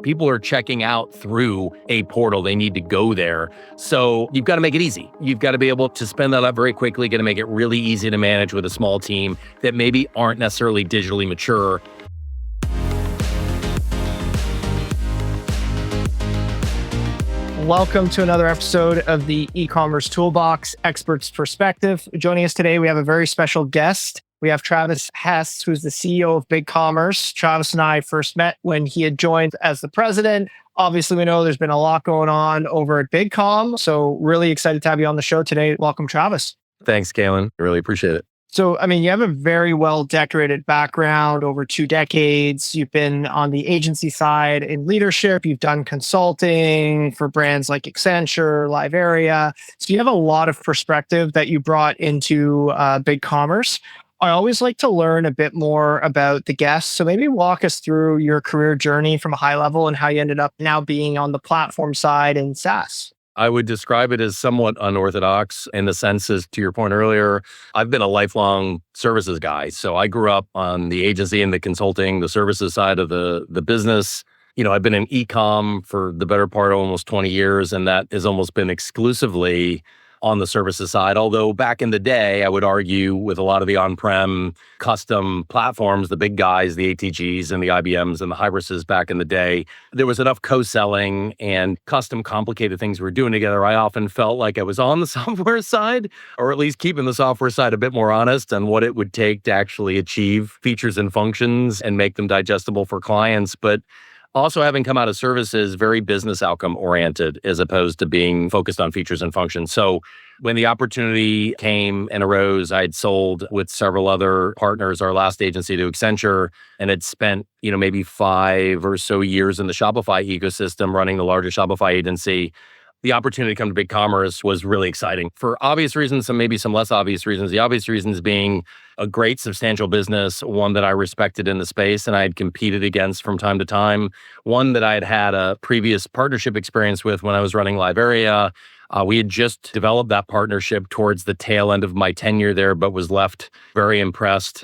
People are checking out through a portal. They need to go there. So you've got to make it easy. You've got to be able to spin that up very quickly, got to make it really easy to manage with a small team that maybe aren't necessarily digitally mature. Welcome to another episode of the Ecommerce Toolbox Expert's Perspective. Joining us today, we have a very special guest. We have Travis Hess, who's the CEO of BigCommerce. Travis and I first met when he had joined as the president. Obviously, we know there's been a lot going on over at BigCom, so really excited to have you on the show today. Welcome, Travis. Thanks, Galen. I really appreciate it. So, you have a very well-decorated background over 2 decades. You've been on the agency side in leadership. You've done consulting for brands like Accenture, Live Area. So you have a lot of perspective that you brought into BigCommerce. I always like to learn a bit more about the guests. So maybe walk us through your career journey from a high level and how you ended up now being on the platform side in SaaS. I would describe it as somewhat unorthodox in the sense, as to your point earlier, I've been a lifelong services guy. So I grew up on the agency and the consulting, the services side of the business. I've been in e-com for the better part of almost 20 years, and that has almost been exclusively on the services side. Although back in the day, I would argue with a lot of the on-prem custom platforms, the big guys, the ATGs and the IBMs and the Hybrises back in the day, there was enough co-selling and custom complicated things we were doing together. I often felt like I was on the software side, or at least keeping the software side a bit more honest on what it would take to actually achieve features and functions and make them digestible for clients. But also, having come out of services, very business outcome oriented as opposed to being focused on features and functions. So when the opportunity came and arose, I'd sold with several other partners, our last agency, to Accenture, and had spent, maybe 5 or so years in the Shopify ecosystem running the largest Shopify agency. The opportunity to come to BigCommerce was really exciting for obvious reasons and maybe some less obvious reasons. The obvious reasons being a great, substantial business, one that I respected in the space and I had competed against from time to time, one that I had had a previous partnership experience with when I was running Live Area. We had just developed that partnership towards the tail end of my tenure there, but was left very impressed.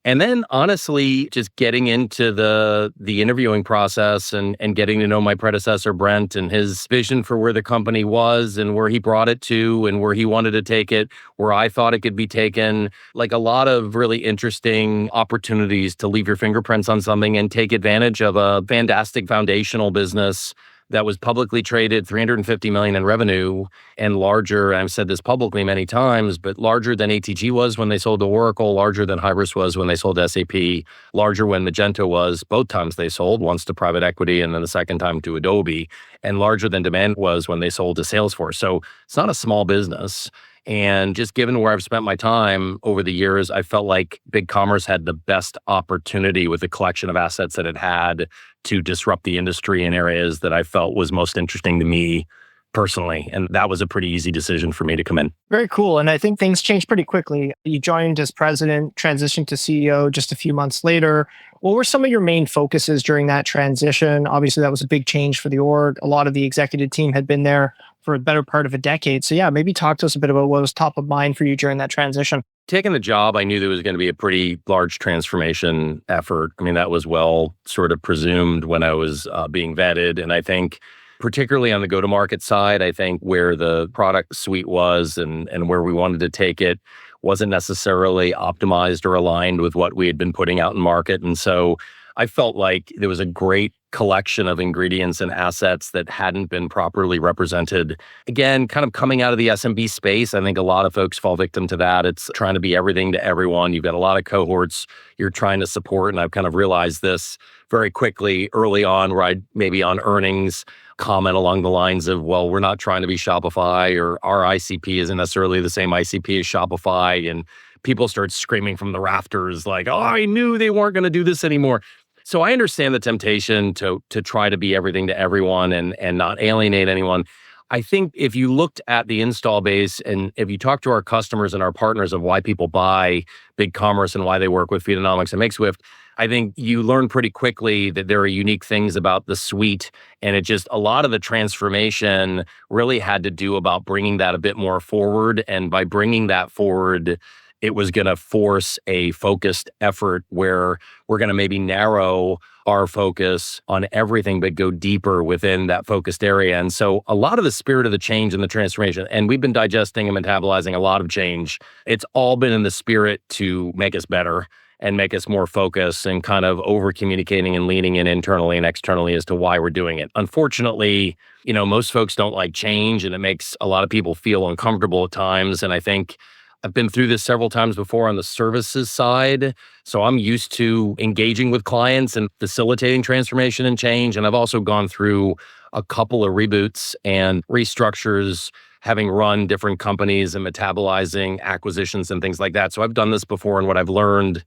And then honestly, just getting into the interviewing process and getting to know my predecessor, Brent, and his vision for where the company was and where he brought it to and where he wanted to take it, where I thought it could be taken, like a lot of really interesting opportunities to leave your fingerprints on something and take advantage of a fantastic foundational business that was publicly traded, $350 million in revenue, and larger, and I've said this publicly many times, but larger than ATG was when they sold to Oracle, larger than Hybris was when they sold to SAP, larger when Magento was, both times they sold, once to private equity and then the second time to Adobe, and larger than Demand was when they sold to Salesforce. So it's not a small business. And just given where I've spent my time over the years, I felt like BigCommerce had the best opportunity with the collection of assets that it had to disrupt the industry in areas that I felt was most interesting to me personally. And that was a pretty easy decision for me to come in. Very cool. And I think things changed pretty quickly. You joined as president, transitioned to CEO just a few months later. What were some of your main focuses during that transition? Obviously, that was a big change for the org. A lot of the executive team had been there for a better part of a decade. So maybe talk to us a bit about what was top of mind for you during that transition. Taking the job, I knew there was going to be a pretty large transformation effort. That was well sort of presumed when I was being vetted. And I think particularly on the go-to-market side, I think where the product suite was and where we wanted to take it wasn't necessarily optimized or aligned with what we had been putting out in market. And so I felt like there was a great collection of ingredients and assets that hadn't been properly represented. Again, kind of coming out of the SMB space, I think a lot of folks fall victim to that. It's trying to be everything to everyone. You've got a lot of cohorts you're trying to support. And I've kind of realized this very quickly early on, where I'd maybe on earnings comment along the lines of, well, we're not trying to be Shopify, or our ICP isn't necessarily the same ICP as Shopify. And people start screaming from the rafters like, oh, I knew they weren't going to do this anymore. So I understand the temptation to try to be everything to everyone and not alienate anyone. I think if you looked at the install base and if you talk to our customers and our partners of why people buy BigCommerce and why they work with Feedonomics and Makeswift, I think you learn pretty quickly that there are unique things about the suite. And it just, a lot of the transformation really had to do about bringing that a bit more forward. And by bringing that forward, it was going to force a focused effort where we're going to maybe narrow our focus on everything, but go deeper within that focused area. And so a lot of the spirit of the change and the transformation, and we've been digesting and metabolizing a lot of change. It's all been in the spirit to make us better and make us more focused and kind of over communicating and leaning in internally and externally as to why we're doing it. Unfortunately, most folks don't like change, and it makes a lot of people feel uncomfortable at times. And I think I've been through this several times before on the services side. So I'm used to engaging with clients and facilitating transformation and change. And I've also gone through a couple of reboots and restructures, having run different companies and metabolizing acquisitions and things like that. So I've done this before. And what I've learned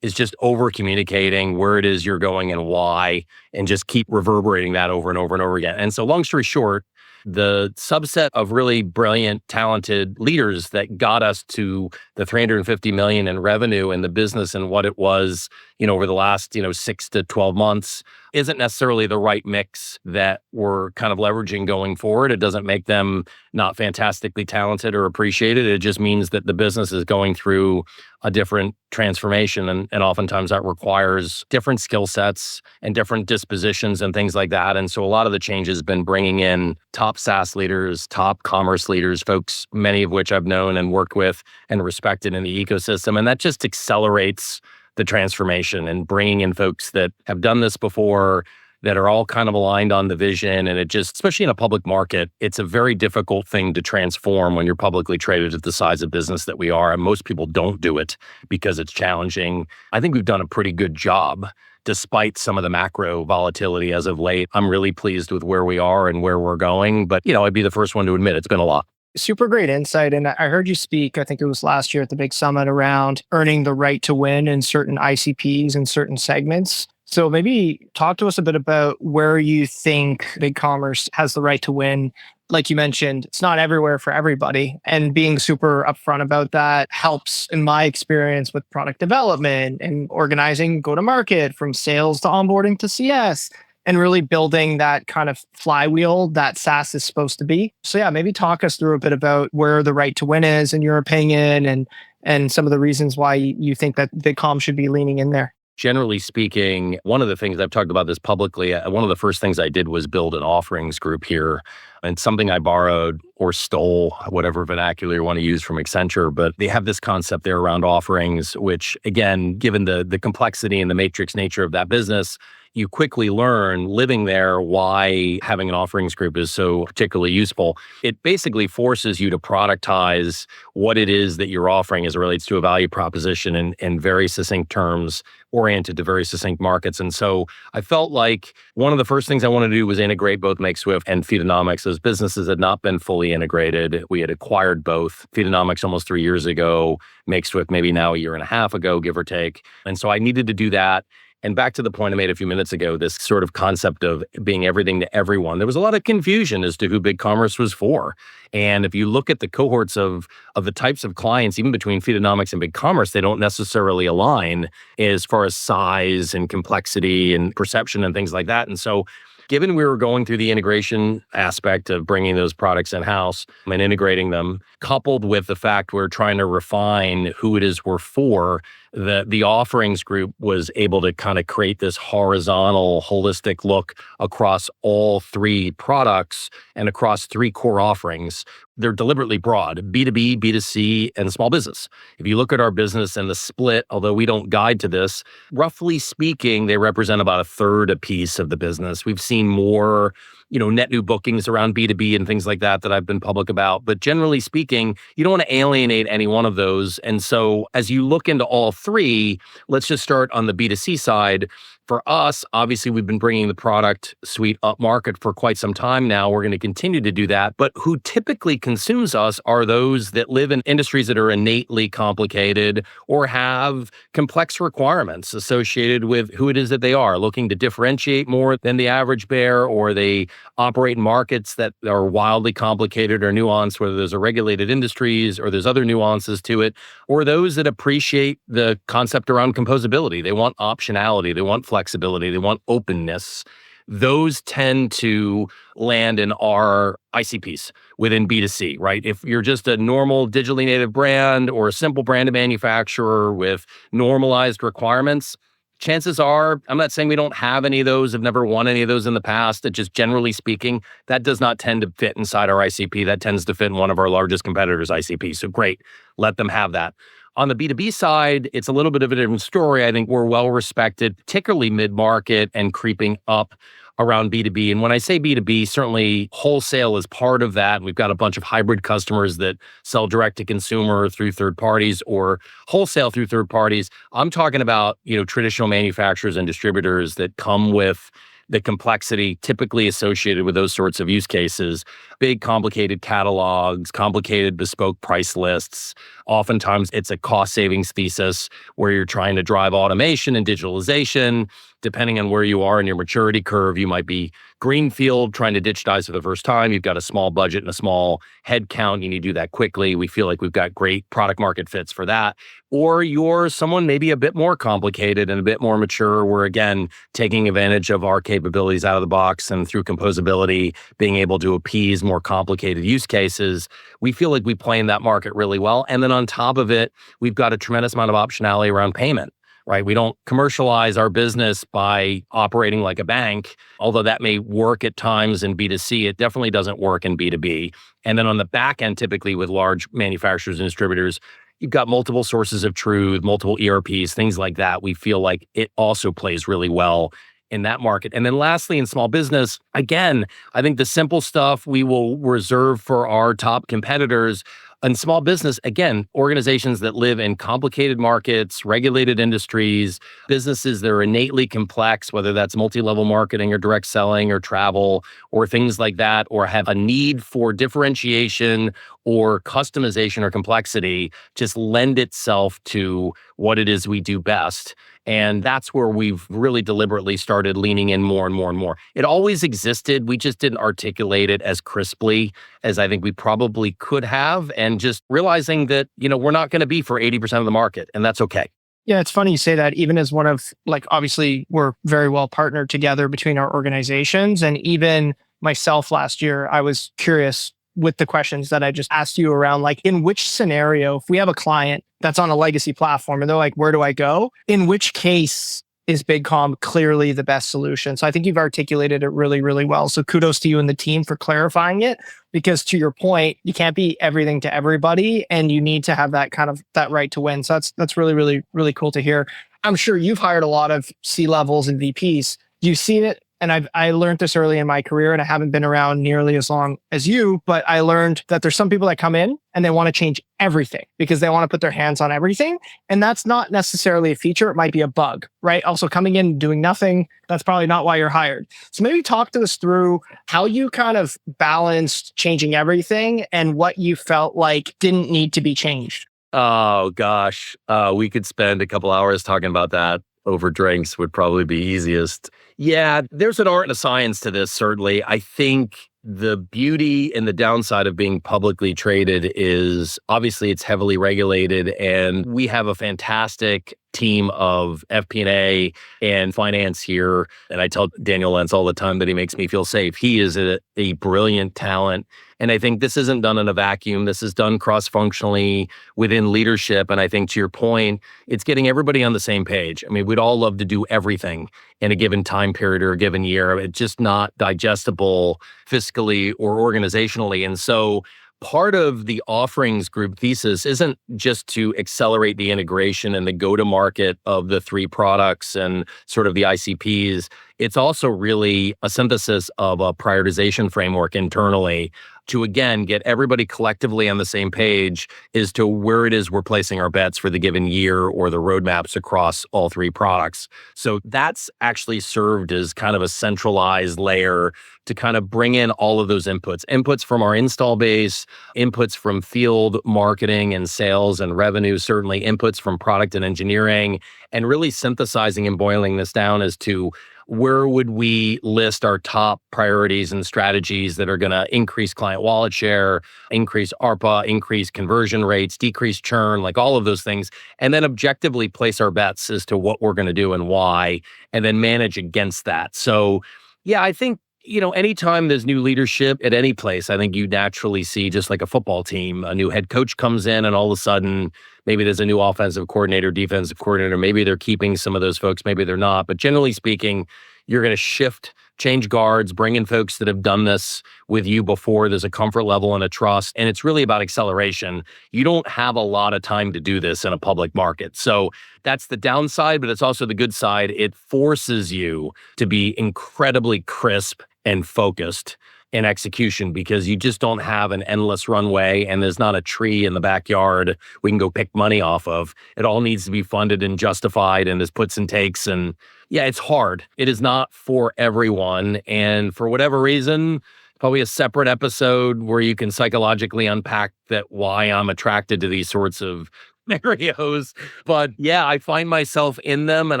is just over communicating where it is you're going and why, and just keep reverberating that over and over and over again. And so long story short, the subset of really brilliant, talented leaders that got us to the 350 million in revenue in the business and what it was, over the last, 6 to 12 months isn't necessarily the right mix that we're kind of leveraging going forward. It doesn't make them not fantastically talented or appreciated. It just means that the business is going through a different transformation. And oftentimes that requires different skill sets and different dispositions and things like that. And so a lot of the change has been bringing in top SaaS leaders, top commerce leaders, folks, many of which I've known and worked with and respected in the ecosystem. And that just accelerates the transformation and bringing in folks that have done this before, that are all kind of aligned on the vision. And it just, especially in a public market, it's a very difficult thing to transform when you're publicly traded at the size of business that we are. And most people don't do it because it's challenging. I think we've done a pretty good job despite some of the macro volatility as of late. I'm really pleased with where we are and where we're going. But, I'd be the first one to admit it's been a lot. Super great insight. And I heard you speak, I think it was last year at the big summit, around earning the right to win in certain ICPs and certain segments. So maybe talk to us a bit about where you think BigCommerce has the right to win. Like you mentioned, it's not everywhere for everybody. And being super upfront about that helps, in my experience, with product development and organizing go-to-market from sales to onboarding to CS, and really building that kind of flywheel that SaaS is supposed to be. So yeah, maybe talk us through a bit about where the right to win is in your opinion, and some of the reasons why you think that BigCom should be leaning in there. Generally speaking, one of the things I've talked about this publicly, one of the first things I did was build an offerings group here, and something I borrowed or stole, whatever vernacular you want to use, from Accenture. But they have this concept there around offerings, which again, given the complexity and the matrix nature of that business, you quickly learn living there why having an offerings group is so particularly useful. It basically forces you to productize what it is that you're offering as it relates to a value proposition in very succinct terms, oriented to very succinct markets. And so I felt like one of the first things I wanted to do was integrate both MakeSwift and Feedonomics. Those businesses had not been fully integrated. We had acquired both. Feedonomics almost 3 years ago, MakeSwift maybe now a year and a half ago, give or take. And so I needed to do that. And back to the point I made a few minutes ago, this sort of concept of being everything to everyone. There was a lot of confusion as to who BigCommerce was for. And if you look at the cohorts of the types of clients, even between Feedonomics and BigCommerce, they don't necessarily align as far as size and complexity and perception and things like that. And so given we were going through the integration aspect of bringing those products in-house and integrating them, coupled with the fact we're trying to refine who it is we're for, the offerings group was able to kind of create this horizontal, holistic look across all three products and across three core offerings. They're deliberately broad: B2B, B2C, and small business. If you look at our business and the split, although we don't guide to this, roughly speaking, they represent about a third apiece of the business. We've seen more, net new bookings around B2B and things like that I've been public about. But generally speaking, you don't want to alienate any one of those. And so as you look into all three, let's just start on the B2C side. For us, obviously, we've been bringing the product suite up market for quite some time now. We're going to continue to do that. But who typically consumes us are those that live in industries that are innately complicated or have complex requirements associated with who it is that they are, looking to differentiate more than the average bear, or they operate in markets that are wildly complicated or nuanced, whether those are regulated industries or there's other nuances to it, or those that appreciate the concept around composability. They want optionality. They want flexibility. They want openness. those tend to land in our ICPs within B2C, right? If you're just a normal digitally native brand or a simple brand manufacturer with normalized requirements, chances are, I'm not saying we don't have any of those, I've never won any of those in the past, that just generally speaking, that does not tend to fit inside our ICP. That tends to fit in one of our largest competitors' ICP. So great, let them have that. On the B2B side, it's a little bit of a different story. I think we're well respected, particularly mid-market and creeping up around B2B. And when I say B2B, certainly wholesale is part of that. We've got a bunch of hybrid customers that sell direct to consumer through third parties or wholesale through third parties. I'm talking about, traditional manufacturers and distributors that come with the complexity typically associated with those sorts of use cases, big complicated catalogs, complicated bespoke price lists. Oftentimes it's a cost savings thesis where you're trying to drive automation and digitalization. Depending on where you are in your maturity curve, you might be greenfield trying to digitize for the first time. You've got a small budget and a small head count. You need to do that quickly. We feel like we've got great product market fits for that. Or you're someone maybe a bit more complicated and a bit more mature, where again, taking advantage of our capabilities out of the box and through composability, being able to appease more complicated use cases. We feel like we play in that market really well. And then on top of it, we've got a tremendous amount of optionality around payment. Right? We don't commercialize our business by operating like a bank, although that may work at times in B2C. It definitely doesn't work in B2B. And then on the back end, typically with large manufacturers and distributors, you've got multiple sources of truth, multiple ERPs, things like that. We feel like it also plays really well in that market. And then lastly, in small business, again, I think the simple stuff we will reserve for our top competitors. In small business, again, organizations that live in complicated markets, regulated industries, businesses that are innately complex, whether that's multi-level marketing or direct selling or travel or things like that, or have a need for differentiation or customization or complexity, just lend itself to what it is we do best. And that's where we've really deliberately started leaning in more and more and more. It always existed. We just didn't articulate it as crisply as I think we probably could have. And just realizing that, we're not going to be for 80% of the market, and that's okay. Yeah, it's funny you say that. Even as one of, obviously we're very well partnered together between our organizations. And even myself last year, I was curious with the questions that I just asked you around, in which scenario, if we have a client that's on a legacy platform and they're like, where do I go? In which case is BigCom clearly the best solution? So I think you've articulated it really, really well. So kudos to you and the team for clarifying it, because to your point, you can't be everything to everybody and you need to have that kind of that right to win. So that's really, really, really cool to hear. I'm sure you've hired a lot of C-levels and VPs. You've seen it. And I learned this early in my career, and I haven't been around nearly as long as you, but I learned that there's some people that come in and they want to change everything because they want to put their hands on everything. And that's not necessarily a feature. It might be a bug, right? Also coming in and doing nothing, that's probably not why you're hired. So maybe talk to us through how you kind of balanced changing everything and what you felt like didn't need to be changed. Oh, gosh. We could spend a couple hours talking about that. Over drinks would probably be easiest. Yeah, there's an art and a science to this, certainly. I think the beauty and the downside of being publicly traded is obviously it's heavily regulated, and we have a fantastic team of FP&A and finance here. And I tell Daniel Lentz all the time that he makes me feel safe. He is a brilliant talent. And I think this isn't done in a vacuum. This is done cross-functionally within leadership. And I think to your point, it's getting everybody on the same page. I mean, we'd all love to do everything in a given time period or a given year. It's just not digestible fiscally or organizationally. And so part of the offerings group thesis isn't just to accelerate the integration and the go-to-market of the three products and sort of the ICPs. It's also really a synthesis of a prioritization framework internally to, again, get everybody collectively on the same page as to where it is we're placing our bets for the given year or the roadmaps across all three products. So that's actually served as kind of a centralized layer to kind of bring in all of those inputs from our install base, inputs from field marketing and sales and revenue, certainly inputs from product and engineering, and really synthesizing and boiling this down as to where would we list our top priorities and strategies that are going to increase client wallet share, increase ARPA, increase conversion rates, decrease churn, like all of those things, and then objectively place our bets as to what we're going to do and why, and then manage against that. So Yeah, I think, anytime there's new leadership at any place, I think you naturally see, just like a football team, a new head coach comes in and all of a sudden, maybe there's a new offensive coordinator, defensive coordinator. Maybe they're keeping some of those folks, maybe they're not. But generally speaking, you're going to change guards, bring in folks that have done this with you before. There's a comfort level and a trust, and it's really about acceleration. You don't have a lot of time to do this in a public market. So that's the downside, but it's also the good side. It forces you to be incredibly crisp and focused in execution, because you just don't have an endless runway and there's not a tree in the backyard we can go pick money off of. It all needs to be funded and justified, and there's puts and takes. And yeah, it's hard. It is not for everyone. And for whatever reason, probably a separate episode where you can psychologically unpack that, why I'm attracted to these sorts of scenarios. But yeah, I find myself in them, and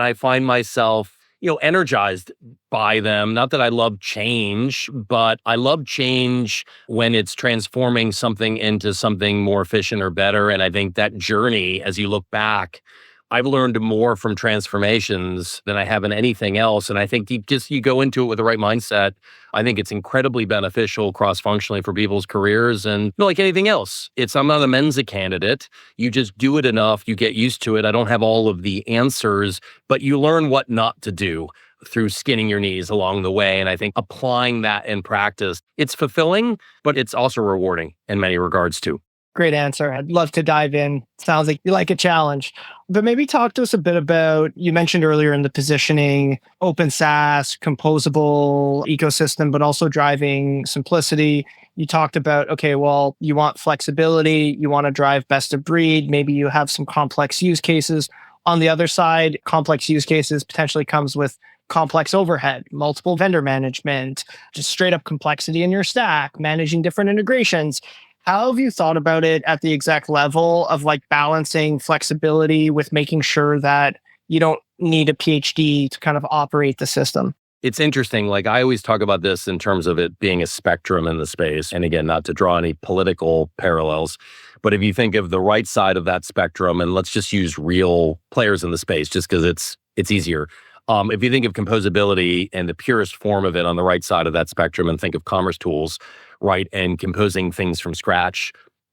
I find myself energized by them. Not that I love change, but I love change when it's transforming something into something more efficient or better. And I think that journey, as you look back, I've learned more from transformations than I have in anything else. And I think you go into it with the right mindset. I think it's incredibly beneficial cross-functionally for people's careers. And like anything else, I'm not a Mensa candidate. You just do it enough, you get used to it. I don't have all of the answers, but you learn what not to do through skinning your knees along the way. And I think applying that in practice, it's fulfilling, but it's also rewarding in many regards too. Great answer. I'd love to dive in. Sounds like you like a challenge. But maybe talk to us a bit about, you mentioned earlier in the positioning, open SaaS, composable ecosystem, but also driving simplicity. You talked about, okay, well, you want flexibility, you want to drive best of breed. Maybe you have some complex use cases. On the other side, complex use cases potentially comes with complex overhead, multiple vendor management, just straight up complexity in your stack, managing different integrations. How have you thought about it at the exec level of like balancing flexibility with making sure that you don't need a PhD to kind of operate the system? It's interesting. Like, I always talk about this in terms of it being a spectrum in the space. And again, not to draw any political parallels, but if you think of the right side of that spectrum, and let's just use real players in the space just because it's easier. If you think of composability and the purest form of it on the right side of that spectrum, and think of commerce tools, right, and composing things from scratch,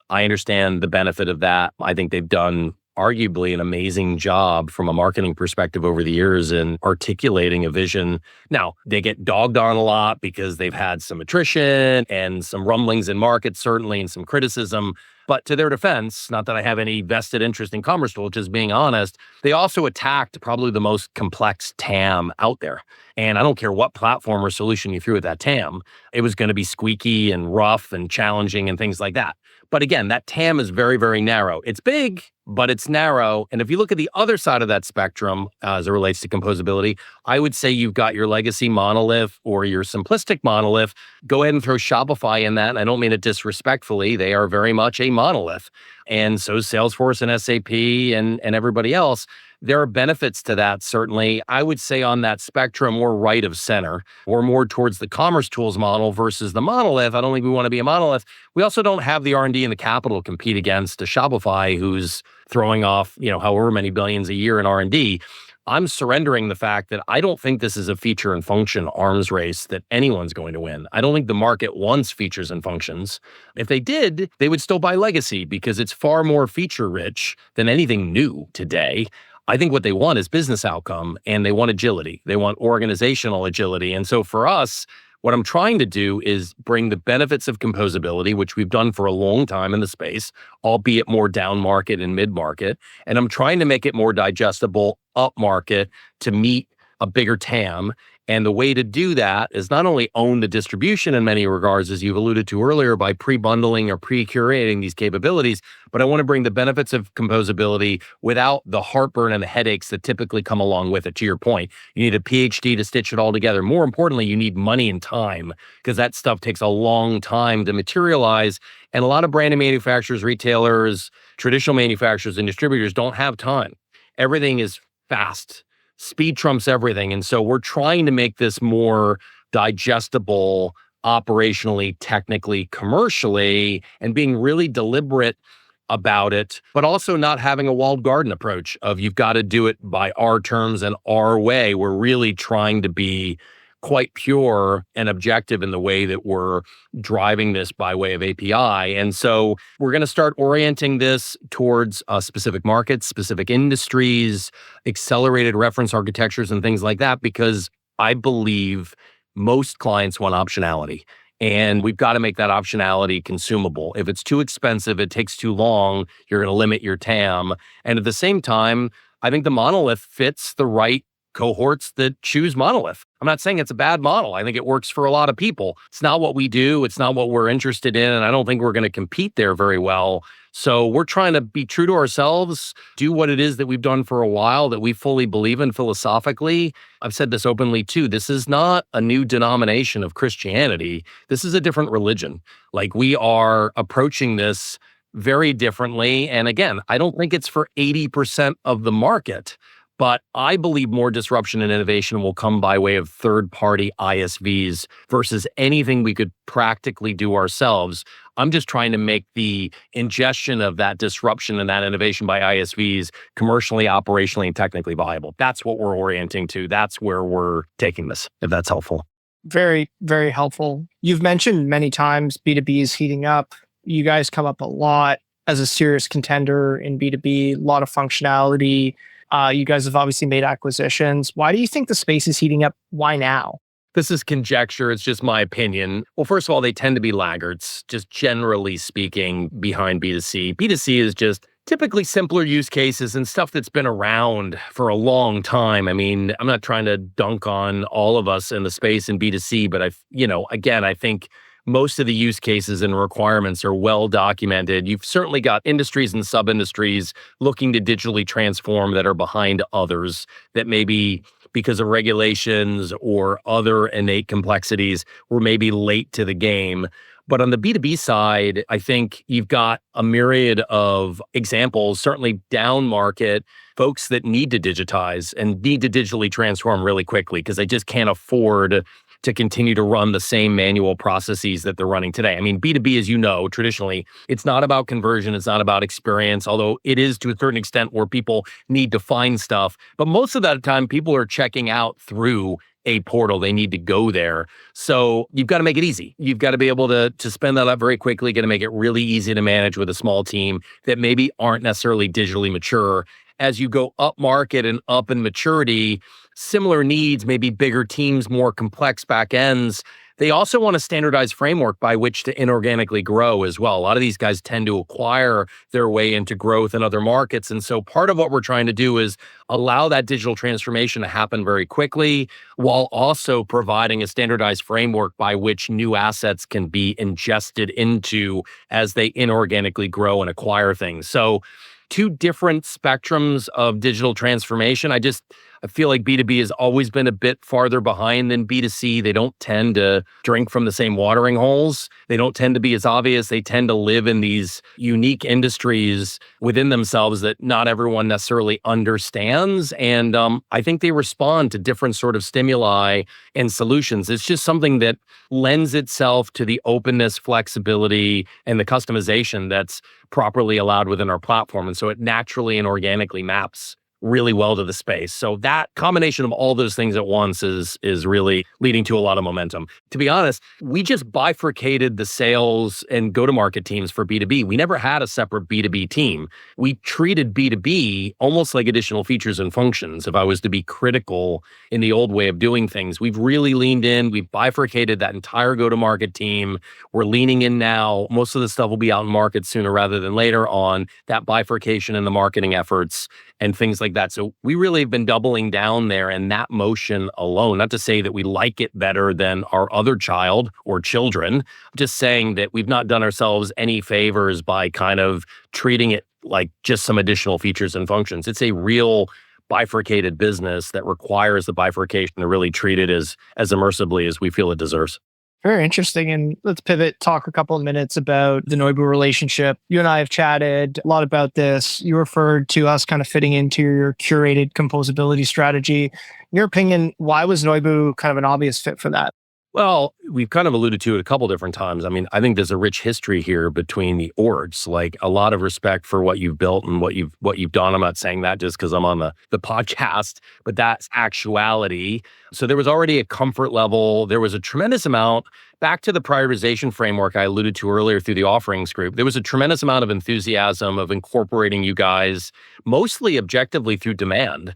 I understand the benefit of that. I think they've done arguably an amazing job from a marketing perspective over the years in articulating a vision. Now, they get dogged on a lot because they've had some attrition and some rumblings in market, certainly, and some criticism. But to their defense, not that I have any vested interest in Commerce Tool, just being honest, they also attacked probably the most complex TAM out there. And I don't care what platform or solution you threw at that TAM, it was going to be squeaky and rough and challenging and things like that. But again, that TAM is very, very narrow. It's big, but it's narrow. And if you look at the other side of that spectrum, as it relates to composability, I would say you've got your legacy monolith or your simplistic monolith. Go ahead and throw Shopify in that. And I don't mean it disrespectfully. They are very much a monolith. And so Salesforce and SAP and everybody else. There are benefits to that, certainly. I would say on that spectrum, we're right of center. We're more towards the commerce tools model versus the monolith. I don't think we want to be a monolith. We also don't have the R&D and the capital to compete against a Shopify who's throwing off, however many billions a year in R&D. I'm surrendering the fact that I don't think this is a feature and function arms race that anyone's going to win. I don't think the market wants features and functions. If they did, they would still buy legacy because it's far more feature rich than anything new today. I think what they want is business outcome, and they want agility. They want organizational agility. And so for us, what I'm trying to do is bring the benefits of composability, which we've done for a long time in the space, albeit more down market and mid market. And I'm trying to make it more digestible up market to meet a bigger TAM. And the way to do that is not only own the distribution in many regards, as you've alluded to earlier, by pre-bundling or pre-curating these capabilities, but I want to bring the benefits of composability without the heartburn and the headaches that typically come along with it. To your point, you need a PhD to stitch it all together. More importantly, you need money and time, because that stuff takes a long time to materialize. And a lot of branded manufacturers, retailers, traditional manufacturers, and distributors don't have time. Everything is fast. Speed trumps everything. And so we're trying to make this more digestible operationally, technically, commercially, and being really deliberate about it, but also not having a walled garden approach of you've got to do it by our terms and our way. We're really trying to be quite pure and objective in the way that we're driving this by way of API. And so we're going to start orienting this towards specific markets, specific industries, accelerated reference architectures, and things like that, because I believe most clients want optionality. And we've got to make that optionality consumable. If it's too expensive, it takes too long, you're going to limit your TAM. And at the same time, I think the monolith fits the right cohorts that choose monolith. I'm not saying it's a bad model. I think it works for a lot of people. It's not what we do. It's not what we're interested in. And I don't think we're going to compete there very well. So we're trying to be true to ourselves, do what it is that we've done for a while that we fully believe in philosophically. I've said this openly too. This is not a new denomination of Christianity. This is a different religion. Like, we are approaching this very differently. And again, I don't think it's for 80% of the market. But I believe more disruption and innovation will come by way of third-party ISVs versus anything we could practically do ourselves. I'm just trying to make the ingestion of that disruption and that innovation by ISVs commercially, operationally, and technically viable. That's what we're orienting to. That's where we're taking this, if that's helpful. Very, very helpful. You've mentioned many times B2B is heating up. You guys come up a lot as a serious contender in B2B, a lot of functionality. You guys have obviously made acquisitions. Why do you think the space is heating up? Why now? This is conjecture. It's just my opinion. Well, first of all, they tend to be laggards, just generally speaking, behind B2C. B2C is just typically simpler use cases and stuff that's been around for a long time. I mean, I'm not trying to dunk on all of us in the space in B2C, but I think most of the use cases and requirements are well documented. You've certainly got industries and sub-industries looking to digitally transform that are behind others that maybe because of regulations or other innate complexities were maybe late to the game. But on the B2B side, I think you've got a myriad of examples, certainly down market, folks that need to digitize and need to digitally transform really quickly because they just can't afford to continue to run the same manual processes that they're running today. I mean, B2B, as you know, traditionally, it's not about conversion, it's not about experience, although it is to a certain extent where people need to find stuff. But most of that time, people are checking out through a portal. They need to go there. So you've got to make it easy. You've got to be able to spin that up very quickly, got to make it really easy to manage with a small team that maybe aren't necessarily digitally mature. As you go up market and up in maturity, similar needs, maybe bigger teams, more complex back ends. They also want a standardized framework by which to inorganically grow as well. A lot of these guys tend to acquire their way into growth in other markets. And so part of what we're trying to do is allow that digital transformation to happen very quickly while also providing a standardized framework by which new assets can be ingested into as they inorganically grow and acquire things. So two different spectrums of digital transformation. I feel like B2B has always been a bit farther behind than B2C. They don't tend to drink from the same watering holes. They don't tend to be as obvious. They tend to live in these unique industries within themselves that not everyone necessarily understands. And I think they respond to different sort of stimuli and solutions. It's just something that lends itself to the openness, flexibility, and the customization that's properly allowed within our platform. And so it naturally and organically maps really well to the space. So that combination of all those things at once is really leading to a lot of momentum. To be honest, we just bifurcated the sales and go-to-market teams for B2B. We never had a separate B2B team. We treated B2B almost like additional features and functions. If I was to be critical in the old way of doing things, we've really leaned in. We've bifurcated that entire go-to-market team. We're leaning in now. Most of the stuff will be out in market sooner rather than later on that bifurcation in the marketing efforts and things like that. So we really have been doubling down there in that motion alone. Not to say that we like it better than our other child or children, just saying that we've not done ourselves any favors by kind of treating it like just some additional features and functions. It's a real bifurcated business that requires the bifurcation to really treat it as immersively as we feel it deserves. Very interesting. And let's pivot, talk a couple of minutes about the Noibu relationship. You and I have chatted a lot about this. You referred to us kind of fitting into your curated composability strategy. In your opinion, why was Noibu kind of an obvious fit for that? Well, we've kind of alluded to it a couple different times. I mean, I think there's a rich history here between the orgs, like a lot of respect for what you've built and what you've done. I'm not saying that just because I'm on the podcast, but that's actuality. So there was already a comfort level. There was a tremendous amount, back to the prioritization framework I alluded to earlier through the offerings group, there was a tremendous amount of enthusiasm of incorporating you guys, mostly objectively through demand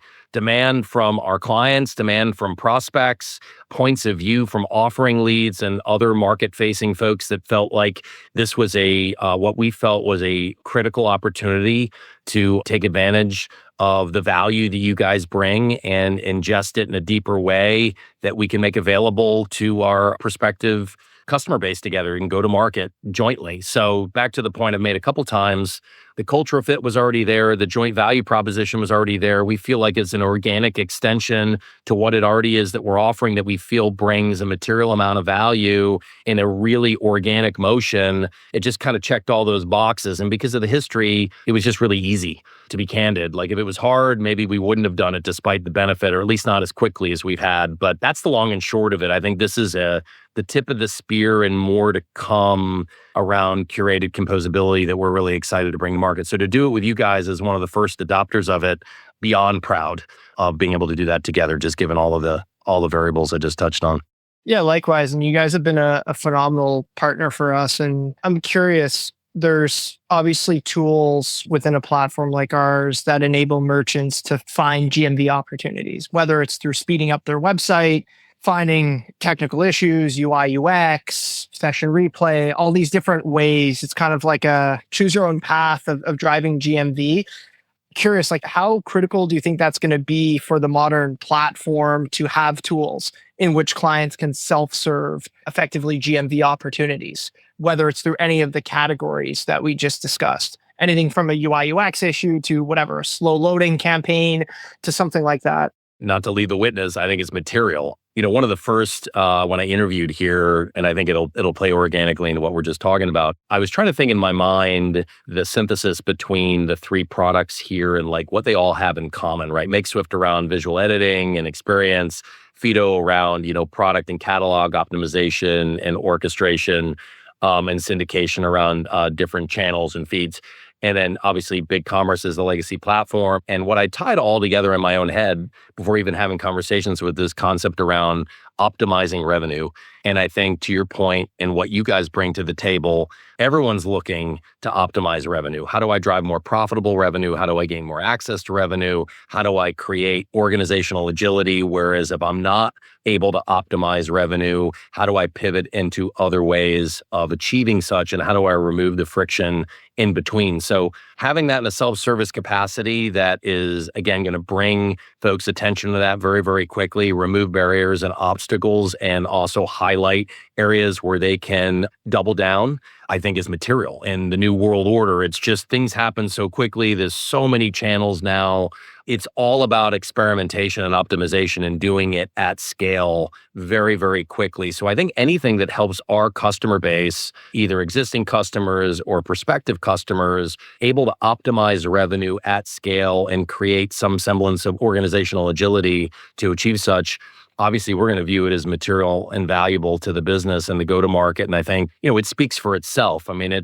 from our clients, demand from prospects, points of view from offering leads and other market-facing folks that felt like this was what we felt was a critical opportunity to take advantage of the value that you guys bring and ingest it in a deeper way that we can make available to our prospective customer base together and go to market jointly. So back to the point I've made a couple times, the cultural fit was already there. The joint value proposition was already there. We feel like it's an organic extension to what it already is that we're offering that we feel brings a material amount of value in a really organic motion. It just kind of checked all those boxes. And because of the history, it was just really easy, to be candid. Like if it was hard, maybe we wouldn't have done it despite the benefit, or at least not as quickly as we've had. But that's the long and short of it. I think this is the tip of the spear and more to come around curated composability that we're really excited to bring to market. So to do it with you guys as one of the first adopters of it, beyond proud of being able to do that together, just given all the variables I just touched on. Yeah, likewise. And you guys have been a phenomenal partner for us. And I'm curious, there's obviously tools within a platform like ours that enable merchants to find GMV opportunities, whether it's through speeding up their website, finding technical issues, UI, UX, session replay, all these different ways. It's kind of like a choose your own path of driving GMV. Curious, like how critical do you think that's going to be for the modern platform to have tools in which clients can self-serve effectively GMV opportunities, whether it's through any of the categories that we just discussed? Anything from a UI UX issue to whatever, a slow loading campaign to something like that. Not to lead the witness, I think it's material. One of the first, when I interviewed here, and I think it'll play organically into what we're just talking about, I was trying to think in my mind the synthesis between the three products here and like what they all have in common, right? MakeSwift around visual editing and experience, Fido around, product and catalog optimization and orchestration, and syndication around different channels and feeds. And then obviously BigCommerce is the legacy platform. And what I tied all together in my own head before even having conversations with this concept around optimizing revenue. And I think to your point and what you guys bring to the table, everyone's looking to optimize revenue. How do I drive more profitable revenue? How do I gain more access to revenue? How do I create organizational agility? Whereas if I'm not able to optimize revenue, how do I pivot into other ways of achieving such? And how do I remove the friction in between? So having that in a self-service capacity that is, again, going to bring folks' attention to that very, very quickly, remove barriers and obstacles, and also highlight areas where they can double down, I think is material. In the new world order, it's just things happen so quickly. There's so many channels now. It's all about experimentation and optimization and doing it at scale very, very quickly. So I think anything that helps our customer base, either existing customers or prospective customers, able to optimize revenue at scale and create some semblance of organizational agility to achieve such, obviously we're going to view it as material and valuable to the business and the go-to-market. And I think, it speaks for itself. I mean,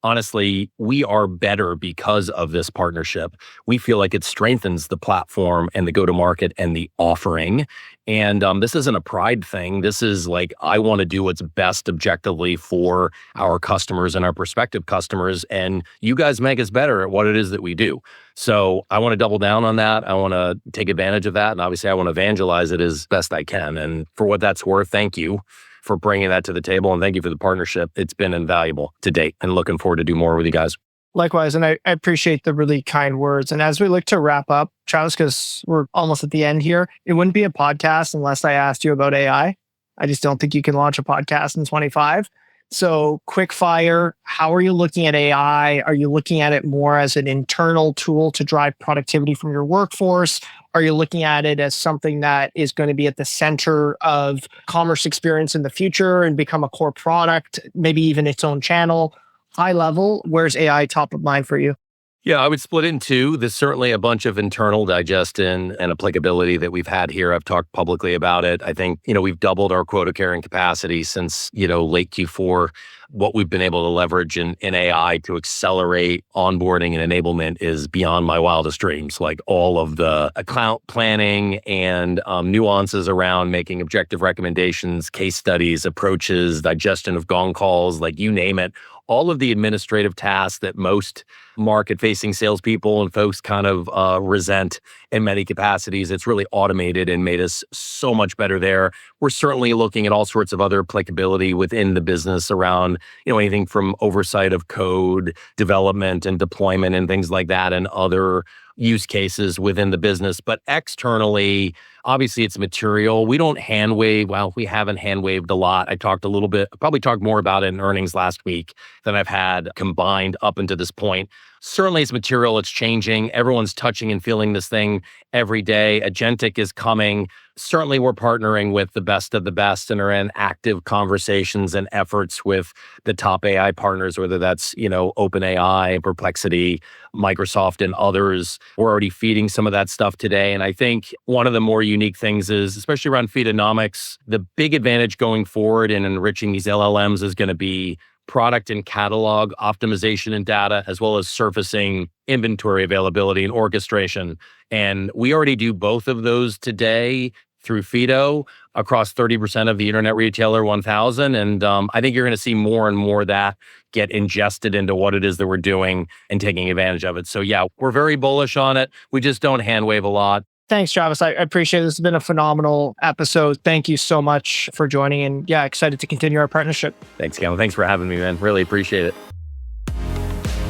honestly, we are better because of this partnership. We feel like it strengthens the platform and the go-to-market and the offering. And this isn't a pride thing. This is like, I want to do what's best objectively for our customers and our prospective customers. And you guys make us better at what it is that we do. So I want to double down on that. I want to take advantage of that. And obviously, I want to evangelize it as best I can. And for what that's worth, thank you for bringing that to the table. And thank you for the partnership. It's been invaluable to date and looking forward to do more with you guys. Likewise. And I appreciate the really kind words. And as we look to wrap up, Travis, because we're almost at the end here, it wouldn't be a podcast unless I asked you about AI. I just don't think you can launch a podcast in 25. So quick fire, how are you looking at AI? Are you looking at it more as an internal tool to drive productivity from your workforce? Are you looking at it as something that is going to be at the center of commerce experience in the future and become a core product, maybe even its own channel? High level, where's AI top of mind for you? Yeah, I would split it in two. There's certainly a bunch of internal digestion and applicability that we've had here. I've talked publicly about it. I think, we've doubled our quota carrying capacity since, late Q4 what we've been able to leverage in AI to accelerate onboarding and enablement is beyond my wildest dreams. Like all of the account planning and nuances around making objective recommendations, case studies, approaches, digestion of gong calls, like you name it. All of the administrative tasks that most market-facing salespeople and folks kind of resent in many capacities, it's really automated and made us so much better there. We're certainly looking at all sorts of other applicability within the business around, anything from oversight of code development and deployment and things like that, and other use cases within the business. But externally, obviously it's material. We don't hand wave. Well, we haven't hand waved a lot. I talked a little bit, probably talked more about it in earnings last week than I've had combined up until this point. Certainly it's material. It's changing. Everyone's touching and feeling this thing every day. Agentic is coming. Certainly we're partnering with the best of the best and are in active conversations and efforts with the top AI partners, whether that's, OpenAI, Perplexity, Microsoft, and others. We're already feeding some of that stuff today. And I think one of the more unique things is, especially around Feedonomics, the big advantage going forward in enriching these LLMs is going to be product and catalog optimization and data, as well as surfacing inventory availability and orchestration. And we already do both of those today through Feedo across 30% of the Internet Retailer 1000. And I think you're going to see more and more of that get ingested into what it is that we're doing and taking advantage of it. So yeah, we're very bullish on it. We just don't hand wave a lot. Thanks, Travis. I appreciate it. This has been a phenomenal episode. Thank you so much for joining. And yeah, excited to continue our partnership. Thanks, Cameron. Thanks for having me, man. Really appreciate it.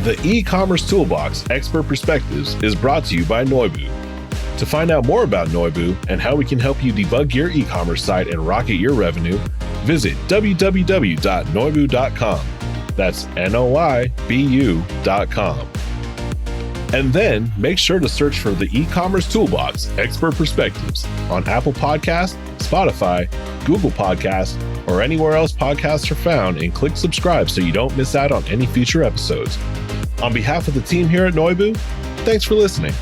The Ecommerce Toolbox Expert Perspectives is brought to you by Noibu. To find out more about Noibu and how we can help you debug your e-commerce site and rocket your revenue, visit www.noibu.com. That's noibu.com. And then make sure to search for the Ecommerce Toolbox Expert Perspectives on Apple Podcasts, Spotify, Google Podcasts, or anywhere else podcasts are found, and click subscribe so you don't miss out on any future episodes. On behalf of the team here at Noibu, thanks for listening.